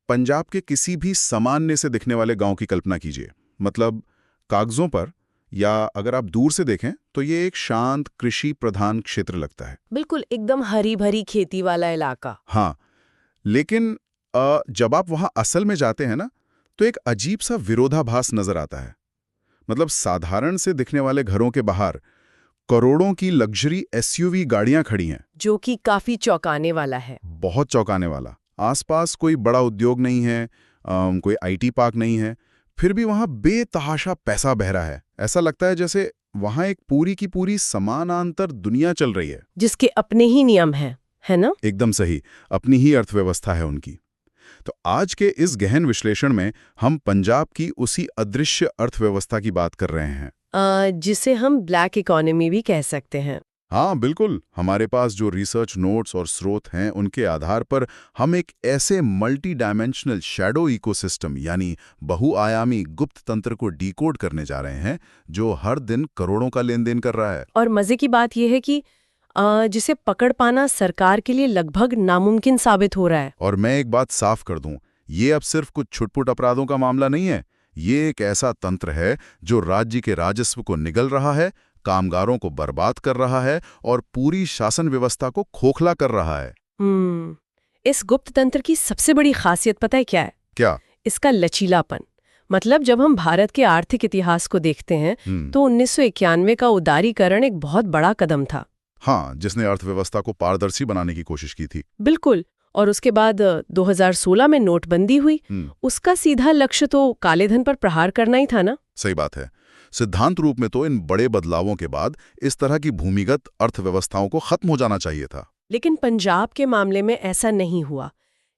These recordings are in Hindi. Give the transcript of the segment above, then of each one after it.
पंजाब के किसी भी सामान्य से दिखने वाले गांव की कल्पना कीजिए। मतलब कागजों पर या अगर आप दूर से देखें तो ये एक शांत कृषि प्रधान क्षेत्र लगता है। बिल्कुल एकदम हरी भरी खेती वाला इलाका। हाँ, लेकिन जब आप वहां असल में जाते हैं ना, तो एक अजीब सा विरोधाभास नजर आता है। मतलब साधारण से दिखने वाले घरों के बाहर करोड़ों की लग्जरी एसयूवी गाड़ियां खड़ी हैं। जो कि काफी चौंकाने वाला है। बहुत चौंकाने वाला। आसपास कोई बड़ा उद्योग नहीं है, कोई आईटी पार्क नहीं है, फिर भी वहां बेतहाशा पैसा बह रहा है। ऐसा लगता है जैसे वहां एक पूरी की पूरी समानांतर दुनिया चल रही है, जिसके अपने ही नियम हैं, है ना? एकदम सही। अपनी ही अर्थव्यवस्था है उनकी। तो आज के इस गहन विश्लेषण में हम पंजाब की उसी अदृश्य अर्थव्यवस्था की बात कर रहे हैं। जिसे हम ब्लैक इकोनॉमी भी कह सकते हैं। हाँ बिल्कुल, हमारे पास जो रिसर्च नोट्स और स्रोत हैं उनके आधार पर हम एक ऐसे मल्टी डायमेंशनल शैडो इकोसिस्टम यानी बहुआयामी गुप्त तंत्र को डिकोड करने जा रहे हैं, जो हर दिन करोड़ों का लेन देन कर रहा है। और मजे की बात यह है कि जिसे पकड़ पाना सरकार के लिए लगभग नामुमकिन साबित हो रहा है। और मैं एक बात साफ कर दूं, ये अब सिर्फ कुछ छुटपुट अपराधों का मामला नहीं है। ये एक ऐसा तंत्र है जो राज्य के राजस्व को निगल रहा है, कामगारों को बर्बाद कर रहा है और पूरी शासन व्यवस्था को खोखला कर रहा है। इस गुप्त तंत्र की सबसे बड़ी खासियत पता है क्या है? क्या? इसका लचीलापन। मतलब जब हम भारत के आर्थिक इतिहास को देखते हैं तो 1991 का उदारीकरण एक बहुत बड़ा कदम था। हाँ, जिसने अर्थव्यवस्था को पारदर्शी बनाने की कोशिश की थी। बिल्कुल। और उसके बाद 2016 में नोटबंदी हुई। उसका सीधा लक्ष्य तो काले धन पर प्रहार करना ही था ना। सही बात है। सिद्धांत रूप में तो इन बड़े बदलावों के बाद इस तरह की भूमिगत अर्थव्यवस्थाओं को खत्म हो जाना चाहिए था। लेकिन पंजाब के मामले में ऐसा नहीं हुआ।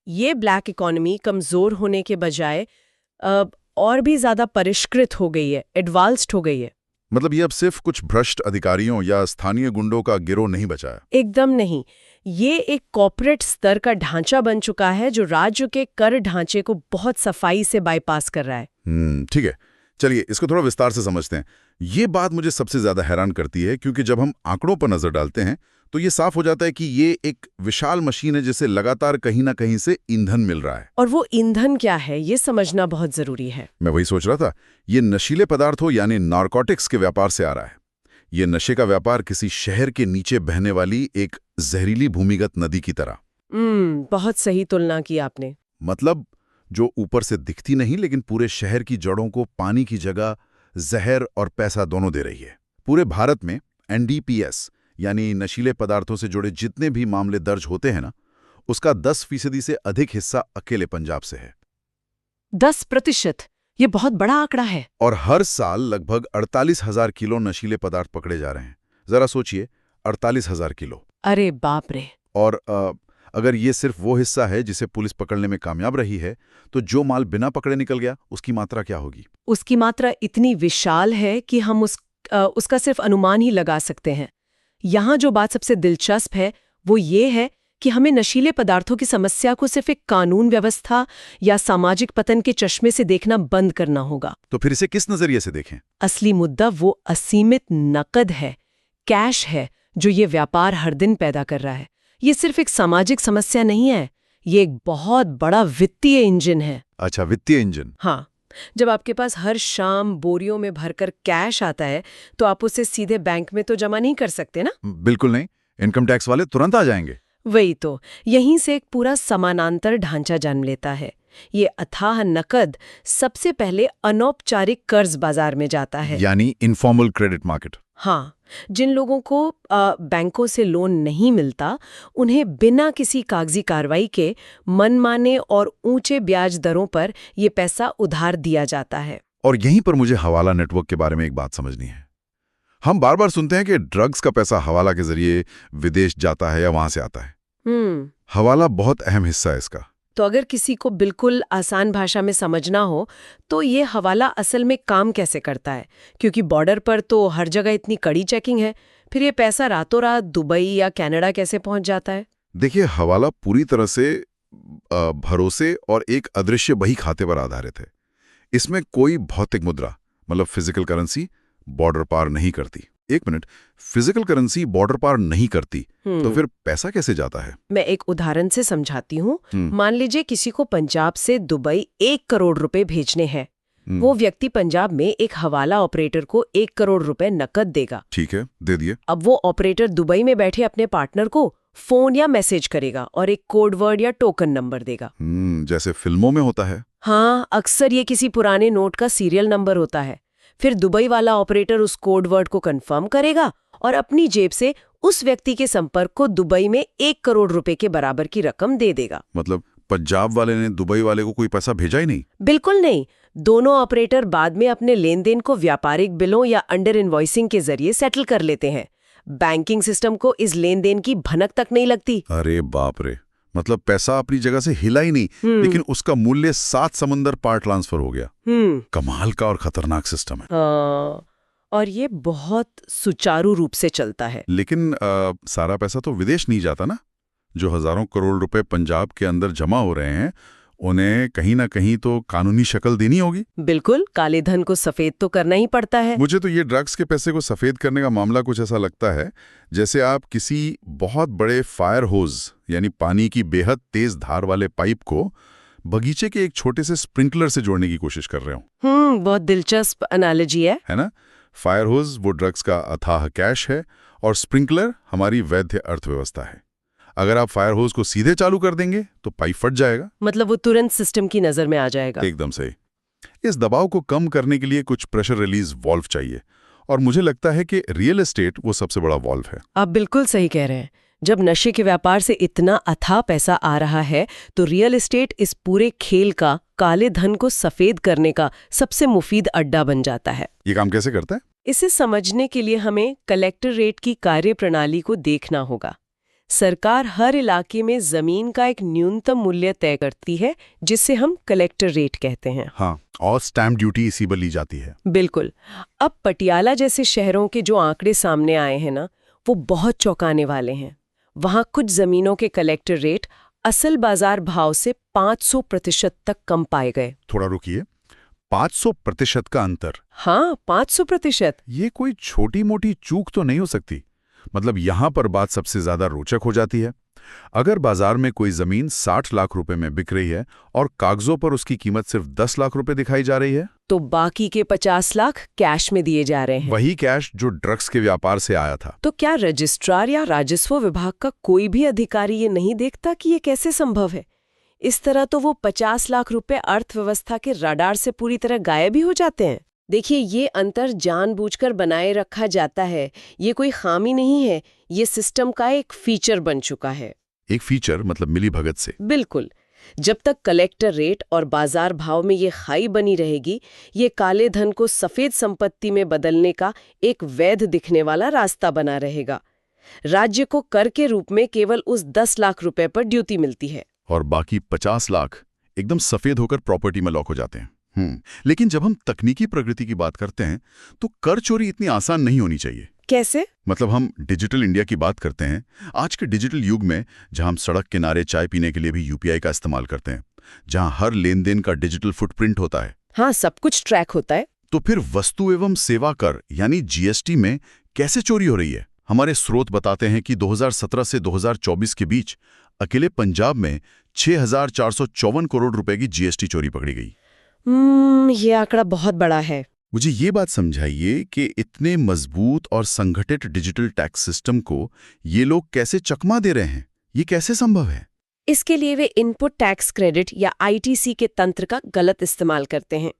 ये ब्लैक इकोनॉमी कमजोर होने के बजाय और भी ज्यादा परिष्कृत हो गई है, एडवांस्ड हो गई है। मतलब ये अब सिर्फ कुछ भ्रष्ट अधिकारियों या स्थानीय गुंडों का गिरोह नहीं बचा है। एकदम नहीं। ये एक कॉर्पोरेट स्तर का ढांचा बन चुका है जो राज्य के कर ढांचे को बहुत सफाई से बाईपास कर रहा है। ठीक है, चलिए इसको थोड़ा विस्तार से समझते हैं। ये बात मुझे सबसे ज्यादा हैरान करती है, क्योंकि जब हम आंकड़ों पर नजर डालते हैं तो ये साफ हो जाता है कि ये एक विशाल मशीन है जिसे लगातार कहीं ना कहीं से ईंधन मिल रहा है। और वो ईंधन क्या है ये समझना बहुत जरूरी है। मैं वही सोच रहा था, ये नशीले पदार्थों यानी नारकोटिक्स के व्यापार से आ रहा है। ये नशे का व्यापार किसी शहर के नीचे बहने वाली एक जहरीली भूमिगत नदी की तरह। बहुत सही तुलना की आपने। मतलब जो ऊपर से दिखती नहीं लेकिन पूरे शहर की जड़ों को पानी की जगह जहर और पैसा दोनों दे रही है। पूरे भारत में एनडीपीएस यानी नशीले पदार्थों से जुड़े जितने भी मामले दर्ज होते हैं ना, उसका 10% से अधिक हिस्सा अकेले पंजाब से है। 10%? ये बहुत बड़ा आंकड़ा है। और हर साल लगभग 48,000 किलो नशीले पदार्थ पकड़े जा रहे हैं। जरा सोचिए, 48,000 किलो। अरे बाप रे। और अगर ये सिर्फ वो हिस्सा है जिसे पुलिस पकड़ने में कामयाब रही है, तो जो माल बिना पकड़े निकल गया उसकी मात्रा क्या होगी? उसकी मात्रा इतनी विशाल है कि हम उसका सिर्फ अनुमान ही लगा सकते हैं। यहाँ जो बात सबसे दिलचस्प है वो ये है कि हमें नशीले पदार्थों की समस्या को सिर्फ एक कानून व्यवस्था या सामाजिक पतन के चश्मे से देखना बंद करना होगा। तो फिर इसे किस नजरिए से देखें? असली मुद्दा वो असीमित नकद है, कैश है, जो ये व्यापार हर दिन पैदा कर रहा है। ये सिर्फ एक सामाजिक समस्या नहीं है, ये एक बहुत बड़ा वित्तीय इंजन है। अच्छा, वित्तीय इंजन। हाँ, जब आपके पास हर शाम बोरियों में भरकर कैश आता है तो आप उसे सीधे बैंक में तो जमा नहीं कर सकते ना। बिल्कुल नहीं, इनकम टैक्स वाले तुरंत आ जाएंगे। वही तो, यहीं से एक पूरा समानांतर ढांचा जन्म लेता है। ये अथाह नकद सबसे पहले अनौपचारिक कर्ज बाजार में जाता है, यानी इनफॉर्मल क्रेडिट मार्केट। हाँ, जिन लोगों को बैंकों से लोन नहीं मिलता, उन्हें बिना किसी कागजी कार्रवाई के मनमाने और ऊंचे ब्याज दरों पर ये पैसा उधार दिया जाता है। और यहीं पर मुझे हवाला नेटवर्क के बारे में एक बात समझनी है। हम बार बार सुनते हैं कि ड्रग्स का पैसा हवाला के जरिए विदेश जाता है या वहां से आता है। हवाला बहुत अहम हिस्सा है इसका। तो अगर किसी को बिल्कुल आसान भाषा में समझना हो तो ये हवाला असल में काम कैसे करता है, क्योंकि बॉर्डर पर तो हर जगह इतनी कड़ी चेकिंग है। फिर ये पैसा रातों रात दुबई या कनाडा कैसे पहुंच जाता है? देखिए, हवाला पूरी तरह से भरोसे और एक अदृश्य बही खाते पर आधारित है। इसमें कोई भौतिक मुद्रा मतलब फिजिकल करेंसी बॉर्डर पार नहीं करती। एक मिनट, फिजिकल करेंसी बॉर्डर पार नहीं करती, तो फिर पैसा कैसे जाता है? मैं एक उदाहरण से समझाती हूँ। मान लीजिए किसी को पंजाब से दुबई 1 करोड़ रुपए भेजने हैं। वो व्यक्ति पंजाब में एक हवाला ऑपरेटर को 1 करोड़ रुपए नकद देगा। ठीक है, दे दिए। अब वो ऑपरेटर दुबई में बैठे अपने पार्टनर को फोन या मैसेज करेगा और एक कोड वर्ड या टोकन नंबर देगा। जैसे फिल्मों में होता है। हाँ, अक्सर ये किसी पुराने नोट का सीरियल नंबर होता है। फिर दुबई वाला ऑपरेटर उस कोड वर्ड को कंफर्म करेगा और अपनी जेब से उस व्यक्ति के संपर्क को दुबई में 1 करोड़ रुपए के बराबर की रकम दे देगा। मतलब पंजाब वाले ने दुबई वाले को कोई पैसा भेजा ही नहीं? बिल्कुल नहीं। दोनों ऑपरेटर बाद में अपने लेन देन को व्यापारिक बिलों या अंडर इनवॉइसिंग के जरिए सेटल कर लेते हैं। बैंकिंग सिस्टम को इस लेन देन की भनक तक नहीं लगती। अरे बाप रे, मतलब पैसा अपनी जगह से हिला ही नहीं, लेकिन उसका मूल्य 7 समंदर पार ट्रांसफर हो गया। कमाल का और खतरनाक सिस्टम है। और ये बहुत सुचारू रूप से चलता है। लेकिन सारा पैसा तो विदेश नहीं जाता ना। जो हजारों करोड़ रुपए पंजाब के अंदर जमा हो रहे हैं, उन्हें कहीं ना कहीं तो कानूनी शक्ल देनी होगी। बिल्कुल, काले धन को सफेद तो करना ही पड़ता है। मुझे तो ये ड्रग्स के पैसे को सफेद करने का मामला कुछ ऐसा लगता है जैसे आप किसी बहुत बड़े फायर होज यानी पानी की बेहद तेज धार वाले पाइप को बगीचे के एक छोटे से स्प्रिंकलर से जोड़ने की कोशिश कर रहे हो। बहुत दिलचस्प एनालॉजी है ना? फायर होज वो ड्रग्स का अथाह कैश है और स्प्रिंकलर हमारी वैध अर्थव्यवस्था है। अगर आप फायर होज को सीधे चालू कर देंगे तो पाइप फट जाएगा। मतलब वो तुरंत सिस्टम की नजर में आ जाएगा। एकदम सही। इस दबाव को कम करने के लिए कुछ प्रेशर रिलीज वॉल्व चाहिए, और मुझे लगता है कि रियल एस्टेट वो सबसे बड़ा वॉल्व है। आप बिल्कुल सही कह रहे हैं। जब नशे के व्यापार से इतना अथाह पैसा आ रहा है तो रियल एस्टेट इस पूरे खेल का, काले धन को सफेद करने का सबसे मुफीद अड्डा बन जाता है। ये काम कैसे करता है? इसे समझने के लिए हमें कलेक्टर रेट की कार्यप्रणाली को देखना होगा। सरकार हर इलाके में जमीन का एक न्यूनतम मूल्य तय करती है, जिसे हम कलेक्टर रेट कहते हैं। हाँ, और स्टैम्प ड्यूटी इसी पर ली जाती है। बिल्कुल। अब पटियाला जैसे शहरों के जो आंकड़े सामने आए हैं ना, वो बहुत चौंकाने वाले हैं। वहां कुछ जमीनों के कलेक्टर रेट असल बाजार भाव से 500% तक कम पाए गए। थोड़ा रुकिए, 500% का अंतर? हाँ, 500%। ये कोई छोटी मोटी चूक तो नहीं हो सकती। मतलब यहां पर बात सबसे ज्यादा रोचक हो जाती है। अगर बाजार में कोई जमीन 60 लाख रुपए में बिक रही है और कागजों पर उसकी कीमत सिर्फ 10 लाख रुपए दिखाई जा रही है, तो बाकी के 50 लाख कैश में दिए जा रहे हैं। वही कैश जो ड्रग्स के व्यापार से आया था। तो क्या रजिस्ट्रार या राजस्व विभाग का कोई भी अधिकारी ये नहीं देखता कि ये कैसे संभव है? इस तरह तो वो 50 लाख रुपए अर्थव्यवस्था के रडार से पूरी तरह गायब ही हो जाते हैं। देखिए, ये अंतर जानबूझकर बनाए रखा जाता है। ये कोई खामी नहीं है, ये सिस्टम का एक फीचर बन चुका है। एक फीचर मतलब मिलीभगत से? बिल्कुल। जब तक कलेक्टर रेट और बाजार भाव में ये खाई बनी रहेगी, ये काले धन को सफेद संपत्ति में बदलने का एक वैध दिखने वाला रास्ता बना रहेगा। राज्य को कर के रूप में केवल उस 10 लाख रुपए पर ड्यूटी मिलती है और बाकी 50 लाख एकदम सफेद होकर प्रॉपर्टी में लॉक हो जाते हैं। लेकिन जब हम तकनीकी प्रगति की बात करते हैं तो कर चोरी इतनी आसान नहीं होनी चाहिए। कैसे? मतलब हम डिजिटल इंडिया की बात करते हैं। आज के डिजिटल युग में जहां हम सड़क किनारे चाय पीने के लिए भी यूपीआई का इस्तेमाल करते हैं, जहां हर लेन देन का डिजिटल फुटप्रिंट होता है, हाँ, सब कुछ ट्रैक होता है, तो फिर वस्तु एवं सेवा कर यानी जीएसटी में कैसे चोरी हो रही है? हमारे स्रोत बताते हैं कि 2017 से 2024 के बीच अकेले पंजाब में 6,454 करोड़ रुपए की जीएसटी चोरी पकड़ी गई। ये आंकड़ा बहुत बड़ा है। मुझे ये बात समझाइए कि इतने मजबूत और संगठित डिजिटल टैक्स सिस्टम को ये लोग कैसे चकमा दे रहे हैं? ये कैसे संभव है? इसके लिए वे इनपुट टैक्स क्रेडिट या आईटीसी के तंत्र का गलत इस्तेमाल करते हैं।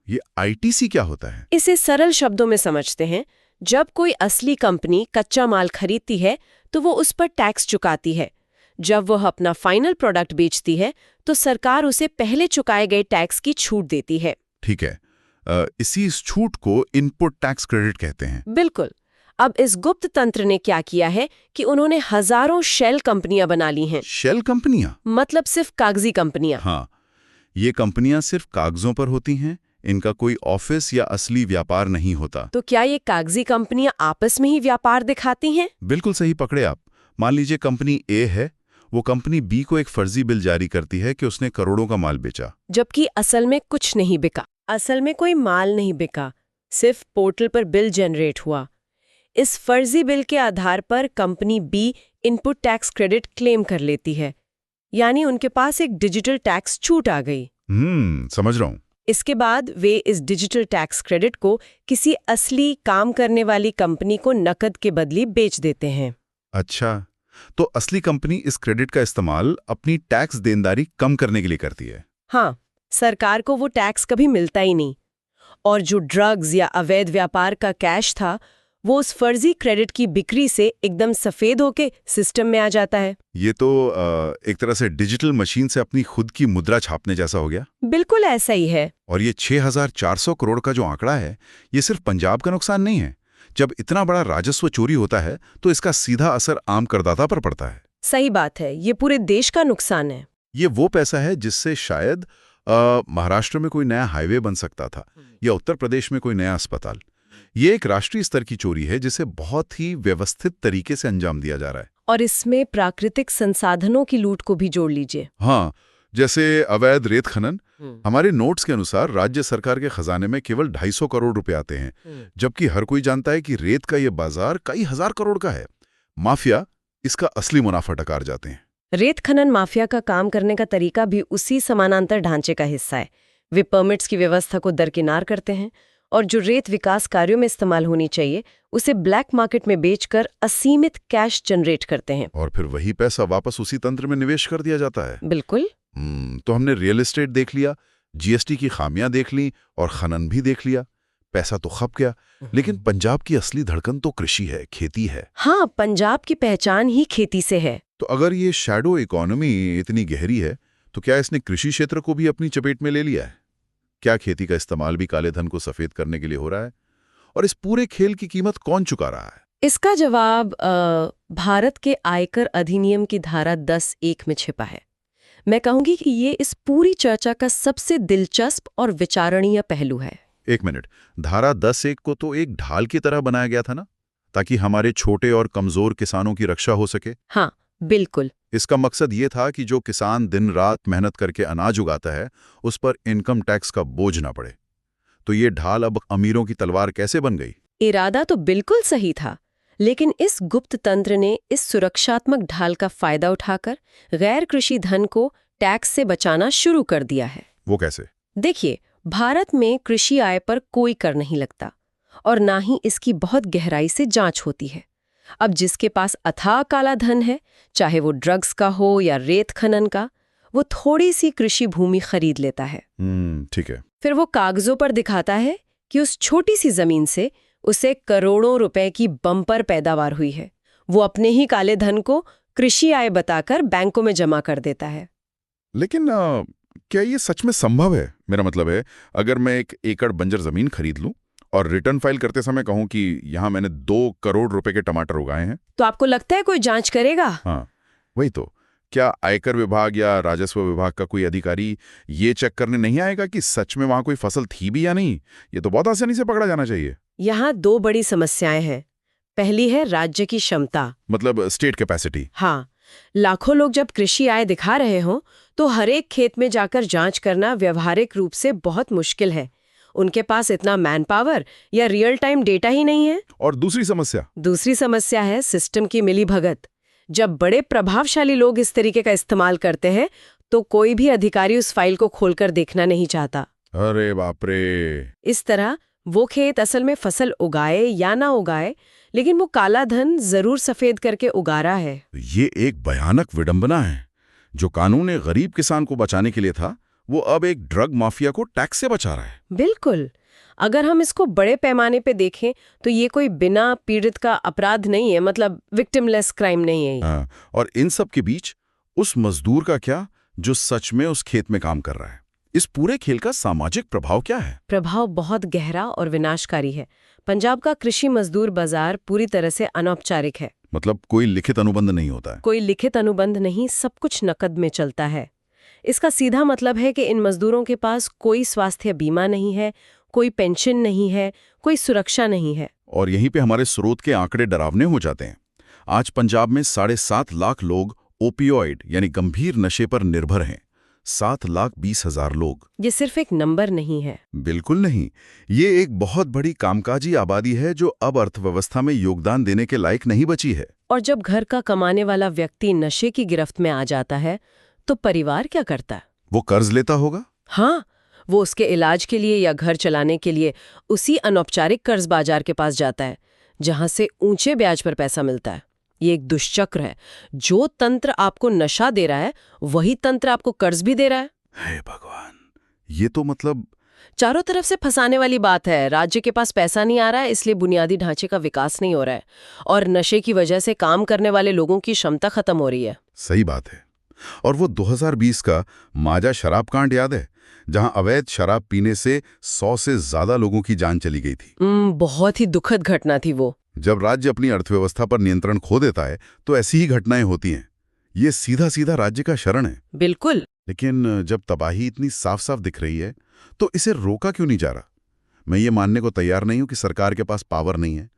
ये आईटीसी क्या होता है? इसे सरल शब्दों में समझते हैं। जब कोई असली कंपनी कच्चा माल खरीदती है तो वो उस पर टैक्स चुकाती है। जब वह अपना फाइनल प्रोडक्ट बेचती है तो सरकार उसे पहले चुकाए गए टैक्स की छूट देती है। ठीक है, इसी छूट को इनपुट टैक्स क्रेडिट कहते हैं। बिल्कुल। अब इस गुप्त तंत्र ने क्या किया है कि उन्होंने हजारों शेल कंपनियां बना ली हैं। शेल कंपनियां? मतलब सिर्फ कागजी कंपनियां। हाँ, ये कंपनियां सिर्फ कागजों पर होती हैं, इनका कोई ऑफिस या असली व्यापार नहीं होता। तो क्या ये कागजी कंपनियां आपस में ही व्यापार दिखाती हैं? बिल्कुल सही पकड़े आप। मान लीजिए कंपनी ए है, वो कंपनी बी को एक फर्जी बिल जारी करती है कि उसने करोड़ों का माल बेचा, जबकि असल में कुछ नहीं बिका। असल में कोई माल नहीं बिका, सिर्फ पोर्टल पर बिल जनरेट हुआ। इस फर्जी बिल के आधार पर कंपनी बी इनपुट टैक्स क्रेडिट क्लेम कर लेती है, यानी उनके पास एक डिजिटल टैक्स छूट आ गई। समझ रहा हूं। इसके बाद वे इस डिजिटल टैक्स क्रेडिट को किसी असली काम करने वाली कंपनी को नकद के बदले बेच देते हैं। अच्छा, तो असली कंपनी इस क्रेडिट का इस्तेमाल अपनी टैक्स देनदारी कम करने के लिए करती है। हाँ, सरकार को वो टैक्स कभी मिलता ही नहीं, और जो ड्रग्स या अवैध व्यापार का कैश था वो उस फर्जी क्रेडिट की बिक्री से एकदम सफेद होके सिस्टम में आ जाता है। ये तो एक तरह से डिजिटल मशीन से अपनी खुद की मुद्रा छापने जैसा हो गया। बिल्कुल ऐसा ही है। और ये 6,400 करोड़ का जो आंकड़ा है, ये सिर्फ पंजाब का नुकसान नहीं है। जब इतना बड़ा राजस्व चोरी होता है तो इसका सीधा असर आम करदाता पर पड़ता है। सही बात है, ये पूरे देश का नुकसान है। ये वो पैसा है जिससे शायद महाराष्ट्र में कोई नया हाईवे बन सकता था या उत्तर प्रदेश में कोई नया अस्पताल। ये एक राष्ट्रीय स्तर की चोरी है जिसे बहुत ही व्यवस्थित तरीके से अंजाम दिया जा रहा है। और इसमें प्राकृतिक संसाधनों की लूट को भी जोड़ लीजिए। हाँ, जैसे अवैध रेत खनन। हमारे नोट्स के अनुसार राज्य सरकार के खजाने में केवल 250 करोड़ रुपए आते हैं, जबकि हर कोई जानता है कि रेत का ये बाजार कई हजार करोड़ का है। माफिया इसका असली मुनाफा टकार जाते हैं। रेत खनन माफिया का काम करने का तरीका भी उसी समानांतर ढांचे का हिस्सा है। वे परमिट्स की व्यवस्था को दरकिनार करते हैं और जो रेत विकास कार्यों में इस्तेमाल होनी चाहिए उसे ब्लैक मार्केट में बेचकर असीमित कैश जनरेट करते हैं। और फिर वही पैसा वापस उसी तंत्र में निवेश कर दिया जाता है। बिल्कुल। तो हमने रियल एस्टेट देख लिया, जीएसटी की खामियां देख ली और खनन भी देख लिया। पैसा तो खप गया, लेकिन पंजाब की असली धड़कन तो कृषि है, खेती है। हाँ, पंजाब की पहचान ही खेती से है। तो अगर ये शैडो इकोनॉमी इतनी गहरी है तो क्या इसने कृषि क्षेत्र को भी अपनी चपेट में ले लिया है? क्या खेती का इस्तेमाल भी काले धन को सफेद करने के लिए हो रहा है? और इस पूरे खेल की कीमत कौन चुका रहा है? इसका जवाब भारत के आयकर अधिनियम की धारा 10(1) में छिपा है। मैं कहूंगी कि ये इस पूरी चर्चा का सबसे दिलचस्प और विचारणीय पहलू है। एक मिनट, धारा 10(1) को तो एक ढाल की तरह बनाया गया था ना, ताकि हमारे छोटे और कमजोर किसानों की रक्षा हो सके। हाँ, बिल्कुल। इसका मकसद ये था कि जो किसान दिन रात मेहनत करके अनाज उगाता है उस पर इनकम टैक्स का बोझ ना पड़े। तो ये ढाल अब अमीरों की तलवार कैसे बन गई? इरादा तो बिल्कुल सही था, लेकिन इस गुप्त तंत्र ने इस सुरक्षात्मक ढाल का फायदा उठाकर गैर कृषि धन को टैक्स से बचाना शुरू कर दिया है। वो कैसे? देखिए, भारत में कृषि आय पर कोई कर नहीं लगता और ना ही इसकी बहुत गहराई से जांच होती है। अब जिसके पास अथाह काला धन है, चाहे वो ड्रग्स का हो या रेत खनन का, वो थोड़ी सी कृषि भूमि खरीद लेता है। ठीक है। फिर वो कागजों पर दिखाता है कि उस छोटी सी जमीन से उसे करोड़ों रुपए की बम्पर पैदावार हुई है। वो अपने ही काले धन को कृषि आय बताकर बैंकों में जमा कर देता है। लेकिन क्या ये सच में संभव है? मेरा मतलब है, अगर मैं 1 एकड़ बंजर जमीन खरीद लूं और रिटर्न फाइल करते समय कहूं कि यहां मैंने 2 करोड़ रुपए के टमाटर उगाए हैं, तो आपको लगता है कोई जांच करेगा? हाँ, वही तो। क्या आयकर विभाग या राजस्व विभाग का कोई अधिकारी ये चेक करने नहीं आएगा कि सच में वहां कोई फसल थी भी या नहीं? ये तो बहुत आसानी से पकड़ा जाना चाहिए। यहाँ 2 बड़ी समस्याएं हैं। पहली है राज्य की क्षमता, मतलब स्टेट कैपेसिटी। हाँ, लाखों लोग जब कृषि आय दिखा रहे हों तो हर एक खेत में जाकर जांच करना व्यवहारिक रूप से बहुत मुश्किल है। उनके पास इतना मैन पावर या रियल टाइम डेटा ही नहीं है। और दूसरी समस्या है सिस्टम की मिलीभगत। जब बड़े प्रभावशाली लोग इस तरीके का इस्तेमाल करते हैं तो कोई भी अधिकारी उस फाइल को खोलकर देखना नहीं चाहता। अरे बाप रे! इस तरह वो खेत असल में फसल उगाए या ना उगाए, लेकिन वो काला धन जरूर सफेद करके उगा रहा है। ये एक भयानक विडंबना है। जो कानून एक गरीब किसान को बचाने के लिए था, वो अब एक ड्रग माफिया को टैक्स से बचा रहा है। बिल्कुल। अगर हम इसको बड़े पैमाने पे देखें तो ये कोई बिना पीड़ित का अपराध नहीं है, मतलब विक्टिमलेस क्राइम नहीं है। हाँ, और इन सब के बीच उस मजदूर का क्या जो सच में उस खेत में काम कर रहा है? इस पूरे खेल का सामाजिक प्रभाव क्या है? प्रभाव बहुत गहरा और विनाशकारी है। पंजाब का कृषि मजदूर बाजार पूरी तरह से अनौपचारिक है। मतलब कोई लिखित अनुबंध नहीं होता है? कोई लिखित अनुबंध नहीं, सब कुछ नकद में चलता है। इसका सीधा मतलब है कि इन मजदूरों के पास कोई स्वास्थ्य बीमा नहीं है, कोई पेंशन नहीं है, कोई सुरक्षा नहीं है। और यहीं पे हमारे स्रोत के आंकड़े डरावने हो जाते हैं। आज पंजाब में 7.5 लाख लोग ओपियोइड यानी गंभीर नशे पर निर्भर हैं। 7,20,000 लोग। ये सिर्फ एक नंबर नहीं है। बिल्कुल नहीं, ये एक बहुत बड़ी कामकाजी आबादी है जो अब अर्थव्यवस्था में योगदान देने के लायक नहीं बची है। और जब घर का कमाने वाला व्यक्ति नशे की गिरफ्त में आ जाता है तो परिवार क्या करता है? वो कर्ज लेता होगा। हाँ, वो उसके इलाज के लिए या घर चलाने के लिए उसी अनौपचारिक कर्ज बाजार के पास जाता है जहां से ऊंचे ब्याज पर पैसा मिलता है। ये एक दुष्चक्र है। जो तंत्र आपको नशा दे रहा है वही तंत्र आपको कर्ज भी दे रहा है। हे भगवान, ये तो मतलब चारों तरफ से फंसाने वाली बात है। राज्य के पास पैसा नहीं आ रहा है, इसलिए बुनियादी ढांचे का विकास नहीं हो रहा है और नशे की वजह से काम करने वाले लोगों की क्षमता खत्म हो रही है। सही बात है। और वो 2020 का माजा शराब कांड याद है, जहां अवैध शराब पीने से 100 से ज्यादा लोगों की जान चली गई थी। बहुत ही दुखद घटना थी वो। जब राज्य अपनी अर्थव्यवस्था पर नियंत्रण खो देता है तो ऐसी ही घटनाएं होती हैं। ये सीधा सीधा राज्य का शरण है। बिल्कुल। लेकिन जब तबाही इतनी साफ साफ दिख रही है तो इसे रोका क्यों नहीं जा रहा? मैं ये मानने को तैयार नहीं हूं कि सरकार के पास पावर नहीं है।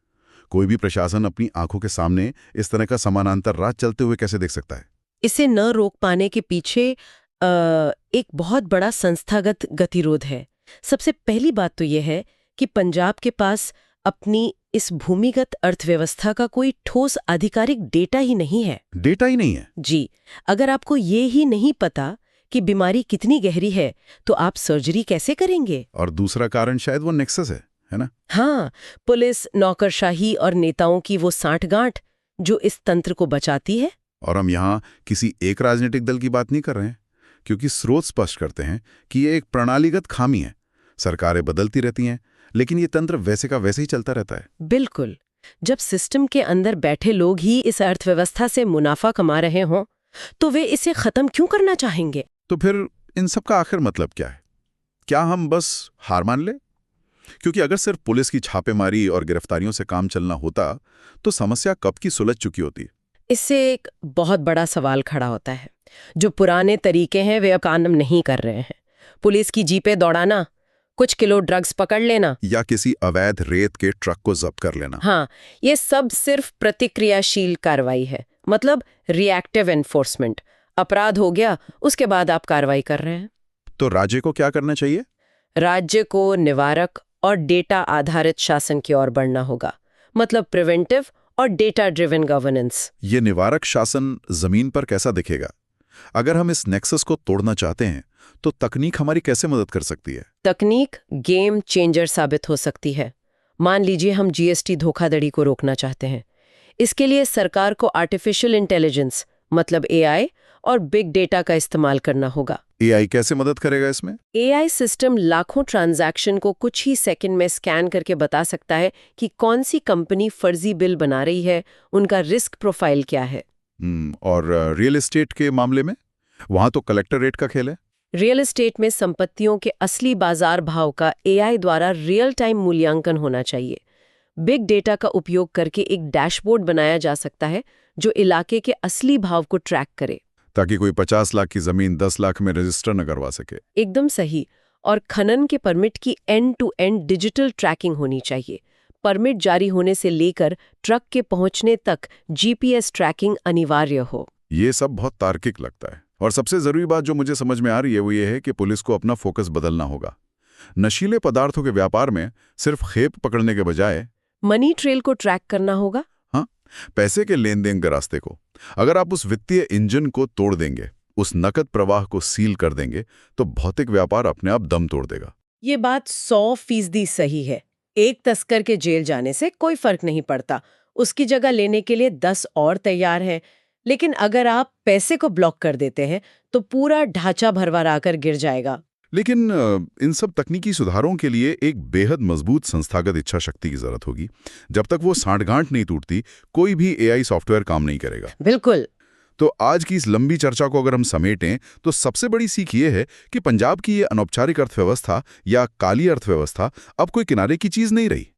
कोई भी प्रशासन अपनी आंखों के सामने इस तरह का समानांतर राज चलते हुए कैसे देख सकता है? इसे न रोक पाने के पीछे एक बहुत बड़ा संस्थागत गतिरोध है। सबसे पहली बात तो यह है कि पंजाब के पास अपनी इस भूमिगत अर्थव्यवस्था का कोई ठोस आधिकारिक डेटा ही नहीं है। डेटा ही नहीं है? जी, अगर आपको ये ही नहीं पता कि बीमारी कितनी गहरी है तो आप सर्जरी कैसे करेंगे? और दूसरा कारण शायद वो नेक्सस है ना? हाँ, पुलिस, नौकरशाही और नेताओं की वो सांठगांठ जो इस तंत्र को बचाती है। और हम यहाँ किसी एक राजनीतिक दल की बात नहीं कर रहे हैं, क्योंकि स्रोत स्पष्ट करते हैं कि ये एक प्रणालीगत खामी है। सरकारें बदलती रहती हैं, लेकिन ये तंत्र वैसे का वैसे ही चलता रहता है। बिल्कुल। जब सिस्टम के अंदर बैठे लोग ही इस अर्थव्यवस्था से मुनाफा कमा रहे हों तो वे इसे खत्म क्यों करना चाहेंगे? तो फिर इन सब का आखिर मतलब क्या है? क्या हम बस हार मान ले? क्योंकि अगर सिर्फ पुलिस की छापेमारी और गिरफ्तारियों से काम चलना होता तो समस्या कब की सुलझ चुकी होती। इससे एक बहुत बड़ा सवाल खड़ा होता है। जो पुराने तरीके हैं वे अब काम नहीं कर रहे हैं। पुलिस की जीपें दौड़ाना, कुछ किलो ड्रग्स पकड़ लेना या किसी अवैध रेत के ट्रक को जब्त कर लेना, हाँ, ये सब सिर्फ प्रतिक्रियाशील कार्रवाई है। मतलब रिएक्टिव एनफोर्समेंट। अपराध हो गया, उसके बाद आप कार्रवाई कर रहे हैं। तो राज्य को क्या करना चाहिए? राज्य को निवारक और डेटा आधारित शासन की ओर बढ़ना होगा। मतलब प्रिवेंटिव और डेटा ड्रिवन गवर्नेंस। ये निवारक शासन जमीन पर कैसा दिखेगा? अगर हम इस नेक्सस को तोड़ना चाहते हैं तो तकनीक हमारी कैसे मदद कर सकती है? तकनीक गेम चेंजर साबित हो सकती है। मान लीजिए हम जीएसटी धोखाधड़ी को रोकना चाहते हैं। इसके लिए सरकार को आर्टिफिशियल इंटेलिजेंस मतलब एआई और बिग डेटा का इस्तेमाल करना होगा। एआई कैसे मदद करेगा इसमें? एआई सिस्टम लाखों ट्रांजैक्शन को कुछ ही सेकंड में स्कैन करके बता सकता है कि कौन सी कंपनी फर्जी बिल बना रही है, उनका रिस्क प्रोफाइल क्या है। और रियल एस्टेट के मामले में वहां तो कलेक्टर रेट का खेल है। रियल एस्टेट में संपत्तियों के असली बाजार भाव का एआई द्वारा रियल टाइम मूल्यांकन होना चाहिए। बिग डेटा का उपयोग करके एक डैशबोर्ड बनाया जा सकता है जो इलाके के असली भाव को ट्रैक करे, ताकि कोई 50 लाख की जमीन 10 लाख में रजिस्टर न करवा सके। एकदम सही। और खनन के परमिट की end to end digital tracking होनी चाहिए। परमिट जारी होने से लेकर ट्रक के पहुंचने तक जीपीएस ट्रैकिंग अनिवार्य हो। ये सब बहुत तार्किक लगता है। और सबसे जरूरी बात जो मुझे समझ में आ रही है वो ये है कि पुलिस को अपना फोकस बदलना होगा। नशीले पदार्थों के व्यापार में सिर्फ खेप पकड़ने के बजाय मनी ट्रेल को ट्रैक करना होगा। हाँ, पैसे के लेन देन के रास्ते को। अगर आप उस वित्तीय इंजन को तोड़ देंगे, उस नकद प्रवाह को सील कर देंगे, तो भौतिक व्यापार अपने आप दम तोड़ देगा। ये बात 100% सही है। एक तस्कर के जेल जाने से कोई फर्क नहीं पड़ता, उसकी जगह लेने के लिए 10 और तैयार हैं। लेकिन अगर आप पैसे को ब्लॉक कर देते हैं तो पूरा ढांचा भरभरा कर गिर जाएगा। लेकिन इन सब तकनीकी सुधारों के लिए एक बेहद मजबूत संस्थागत इच्छा शक्ति की जरूरत होगी। जब तक वो सांठगांठ नहीं टूटती, कोई भी एआई सॉफ्टवेयर काम नहीं करेगा। बिल्कुल। तो आज की इस लंबी चर्चा को अगर हम समेटें तो सबसे बड़ी सीख ये है कि पंजाब की ये अनौपचारिक अर्थव्यवस्था या काली अर्थव्यवस्था अब कोई किनारे की चीज नहीं रही।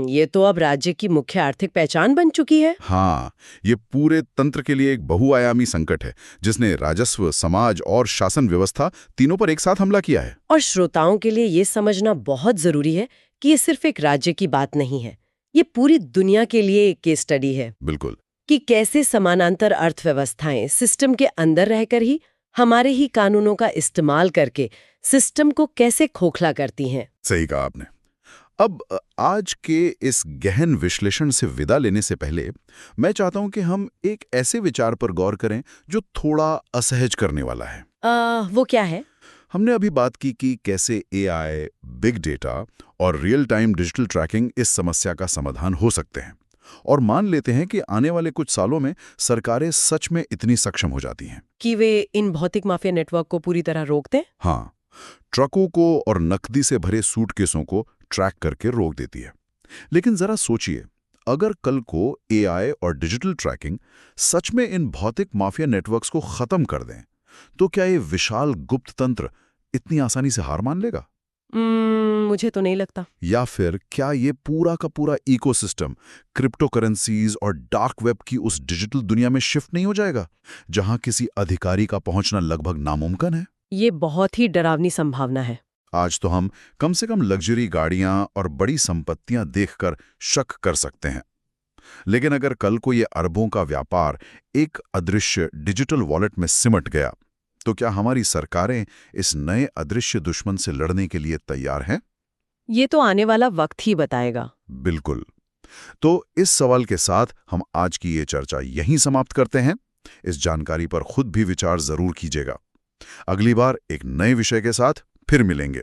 ये तो अब राज्य की मुख्य आर्थिक पहचान बन चुकी है। हाँ, ये पूरे तंत्र के लिए एक बहुआयामी संकट है जिसने राजस्व, समाज और शासन व्यवस्था तीनों पर एक साथ हमला किया है। और श्रोताओं के लिए ये समझना बहुत जरूरी है कि ये सिर्फ एक राज्य की बात नहीं है, ये पूरी दुनिया के लिए एक केस स्टडी है। बिल्कुल। कि कैसे समानांतर अर्थव्यवस्थाएं सिस्टम के अंदर रहकर ही हमारे ही कानूनों का इस्तेमाल करके सिस्टम को कैसे खोखला करती हैं। सही कहा आपने। अब आज के इस गहन विश्लेषण से विदा लेने से पहले मैं चाहता हूं कि हम एक ऐसे विचार पर गौर करें जो थोड़ा असहज करने वाला है। वो क्या है? हमने अभी बात की कि कैसे एआई, बिग डेटा और रियल टाइम डिजिटल ट्रैकिंग इस समस्या का समाधान हो सकते हैं। और मान लेते हैं कि आने वाले कुछ सालों में सरकारें सच में इतनी सक्षम हो जाती हैं कि वे इन भौतिक माफिया नेटवर्क को पूरी तरह रोक दें? हाँ, ट्रकों को और नकदी से भरे सूटकेसों को ट्रैक करके रोक देती है। लेकिन जरा सोचिए, अगर कल को एआई और डिजिटल ट्रैकिंग सच में इन भौतिक माफिया नेटवर्क्स को खत्म कर दें, तो क्या ये विशाल गुप्त तंत्र इतनी आसानी से हार मान लेगा? मुझे तो नहीं लगता। या फिर क्या ये पूरा का पूरा इकोसिस्टम क्रिप्टो करेंसीज और डार्क वेब की उस डिजिटल दुनिया में शिफ्ट नहीं हो जाएगा, जहां किसी अधिकारी का पहुंचना लगभग नामुमकिन है? ये बहुत ही डरावनी संभावना है। आज तो हम कम से कम लग्जरी गाड़ियां और बड़ी संपत्तियां देखकर शक कर सकते हैं, लेकिन अगर कल को ये अरबों का व्यापार एक अदृश्य डिजिटल वॉलेट में सिमट गया, तो क्या हमारी सरकारें इस नए अदृश्य दुश्मन से लड़ने के लिए तैयार हैं? ये तो आने वाला वक्त ही बताएगा। बिल्कुल। तो इस सवाल के साथ हम आज की ये चर्चा यहीं समाप्त करते हैं। इस जानकारी पर खुद भी विचार जरूर कीजिएगा। अगली बार एक नए विषय के साथ फिर मिलेंगे।